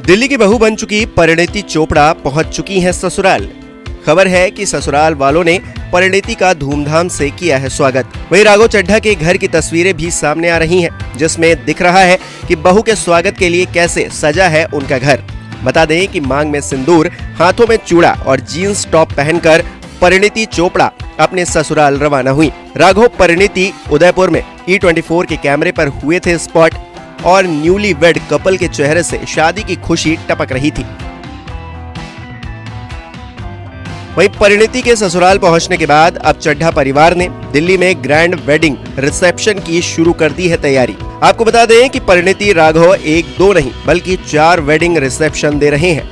दिल्ली की बहू बन चुकी परिणीति चोपड़ा पहुंच चुकी हैं ससुराल। खबर है कि ससुराल वालों ने परिणीति का धूमधाम से किया है स्वागत। वहीं राघव चड्ढा के घर की तस्वीरें भी सामने आ रही हैं, जिसमें दिख रहा है कि बहू के स्वागत के लिए कैसे सजा है उनका घर। बता दें कि मांग में सिंदूर, हाथों में चूड़ा और जीन्स टॉप पहनकर परिणीति चोपड़ा अपने ससुराल रवाना हुई। राघव परिणीति उदयपुर में E24 के कैमरे पर हुए थे स्पॉट और न्यूली वेड कपल के चेहरे से शादी की खुशी टपक रही थी। वहीं परिणीति के ससुराल पहुंचने के बाद अब चड्ढा परिवार ने दिल्ली में ग्रैंड वेडिंग रिसेप्शन की शुरू कर दी है तैयारी। आपको बता दें कि परिणीति राघव 1-2 नहीं बल्कि 4 वेडिंग रिसेप्शन दे रहे हैं।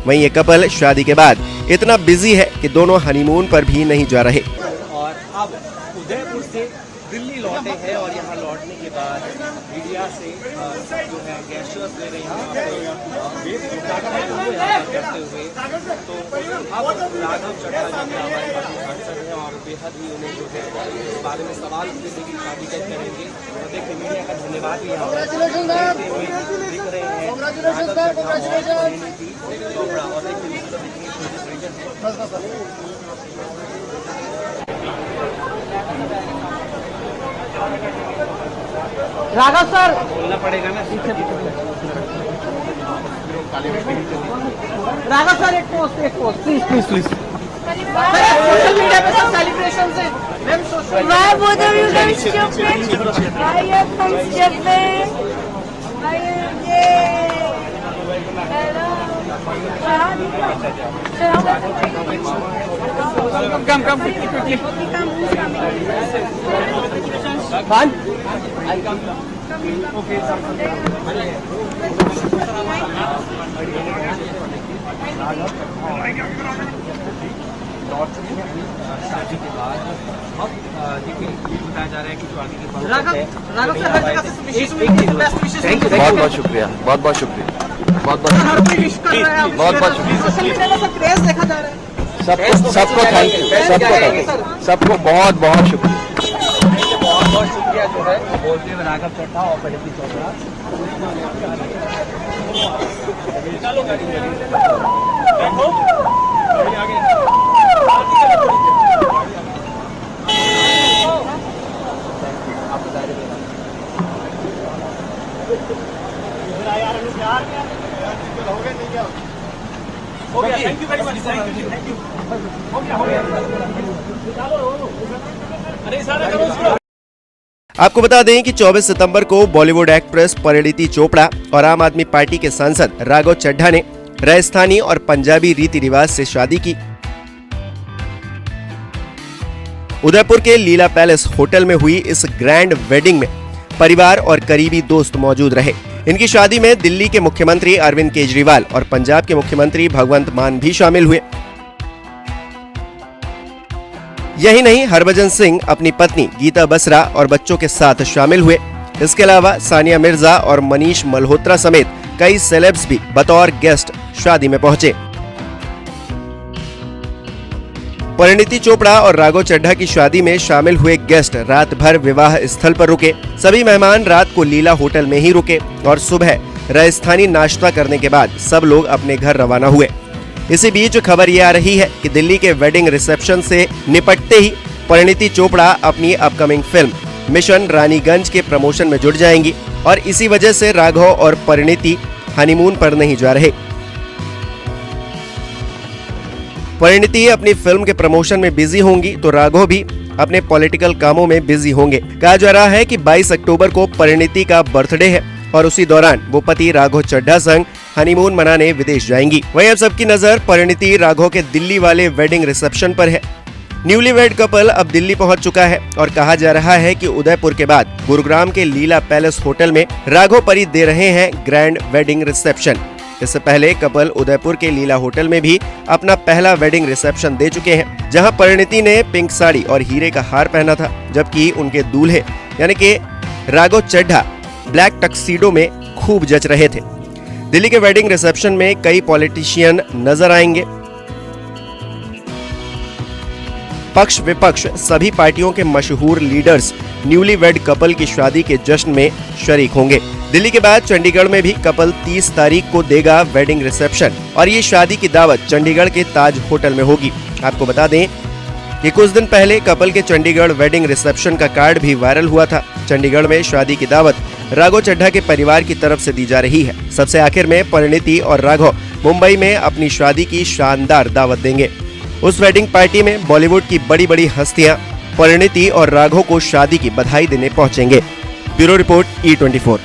वहीं ये कपल शादी के बाद इतना बिजी है कि दोनों हनीमून पर भी नहीं जा रहे। और अब उदयपुर से दिल्ली लौटे हैं और यहाँ लौटने के बाद मीडिया से जो है गेस्टर्स ले रहे हैं करते हुए। तो अब राघव चड्ढा जो है हमारे पास अक्सर हैं और बेहद ही उन्हें जो है इस बारे में सवाल पूछने की शादी कब करेंगे। तो देखिए मीडिया का धन्यवाद भी यहाँ दिख रहे हैं राघव चड्ढा और परिणीति चोपड़ा। और देखिए राघव सर बोलना पड़ेगा ना। राघव सर एक पोस्ट प्लीज सोशल मीडिया पे सब सेलिब्रेशन से ma'am social Why both of you guys stupid? Why you come stupid? Why you hello? come quickly One शादी के बाद अब देखिए बताया जा रहा है कि जो आगे की राघव सर हर जगह से विशेष बेस्ट विशेष बहुत बहुत शुक्रिया, बहुत बहुत शुक्रिया, बहुत बहुत हर कोई विश कर रहा है। बहुत बहुत शुक्रिया। सोशल मीडिया में सब क्रेज देखा जा रहा है। सबको थैंक यू, सबको बहुत बहुत शुक्रिया। बहुत शुक्रिया जो है बोलते हुए राघव चड्ढा और Parineeti Chopra. Thank you very much. Thank you. आपको बता दें कि 24 सितंबर को बॉलीवुड एक्ट्रेस परिणीति चोपड़ा और आम आदमी पार्टी के सांसद राघव चड्ढा ने राजस्थानी और पंजाबी रीति रिवाज से शादी की। उदयपुर के लीला पैलेस होटल में हुई इस ग्रैंड वेडिंग में परिवार और करीबी दोस्त मौजूद रहे। इनकी शादी में दिल्ली के मुख्यमंत्री अरविंद केजरीवाल और पंजाब के मुख्यमंत्री भगवंत मान भी शामिल हुए। यही नहीं, हरभजन सिंह अपनी पत्नी गीता बसरा और बच्चों के साथ शामिल हुए। इसके अलावा सानिया मिर्जा और मनीष मल्होत्रा समेत कई सेलेब्स भी बतौर गेस्ट शादी में पहुंचे। परिणीति चोपड़ा और राघव चड्ढा की शादी में शामिल हुए गेस्ट रात भर विवाह स्थल पर रुके। सभी मेहमान रात को लीला होटल में ही रुके और सुबह राजस्थानी नाश्ता करने के बाद सब लोग अपने घर रवाना हुए। इसी बीच खबर ये आ रही है कि दिल्ली के वेडिंग रिसेप्शन से निपटते ही परिणीति चोपड़ा अपनी अपकमिंग फिल्म मिशन रानीगंज के प्रमोशन में जुट जाएंगी और इसी वजह से राघव और परिणीति हनीमून पर नहीं जा रहे। परिणीति अपनी फिल्म के प्रमोशन में बिजी होंगी तो राघव भी अपने पॉलिटिकल कामों में बिजी होंगे। कहा जा रहा है कि 22 अक्टूबर को परिणीति का बर्थडे है और उसी दौरान वो पति राघव चड्ढा संग हनीमून मनाने विदेश जाएंगी। वहीं अब सबकी नजर परिणीति राघव के दिल्ली वाले वेडिंग रिसेप्शन पर है। न्यूली वेड कपल अब दिल्ली पहुंच चुका है और कहा जा रहा है कि उदयपुर के बाद गुरुग्राम के लीला पैलेस होटल में राघव परी दे रहे हैं ग्रैंड वेडिंग रिसेप्शन। इससे पहले कपल उदयपुर के लीला होटल में भी अपना पहला वेडिंग रिसेप्शन दे चुके हैं, जहां परिणीति ने पिंक साड़ी और हीरे का हार पहना था, जबकि उनके दूल्हे यानी कि राघव चड्ढा ब्लैक टक्सीडो में खूब जच रहे थे। दिल्ली के वेडिंग रिसेप्शन में कई पॉलिटिशियन नजर आएंगे। पक्ष विपक्ष सभी पार्टियों के मशहूर लीडर्स न्यूली वेड कपल की शादी के जश्न में शरीक होंगे। दिल्ली के बाद चंडीगढ़ में भी कपल 30 तारीख को देगा वेडिंग रिसेप्शन और ये शादी की दावत चंडीगढ़ के ताज होटल में होगी। आपको बता दें कि कुछ दिन पहले कपल के चंडीगढ़ वेडिंग रिसेप्शन का कार्ड भी वायरल हुआ था। चंडीगढ़ में शादी की दावत राघव चड्ढा के परिवार की तरफ से दी जा रही है। सबसे आखिर में परिणीति और राघव मुंबई में अपनी शादी की शानदार दावत देंगे। उस वेडिंग पार्टी में बॉलीवुड की बड़ी बड़ी हस्तियां परिणीति और राघव को शादी की बधाई देने पहुंचेंगे। Bureau report E24।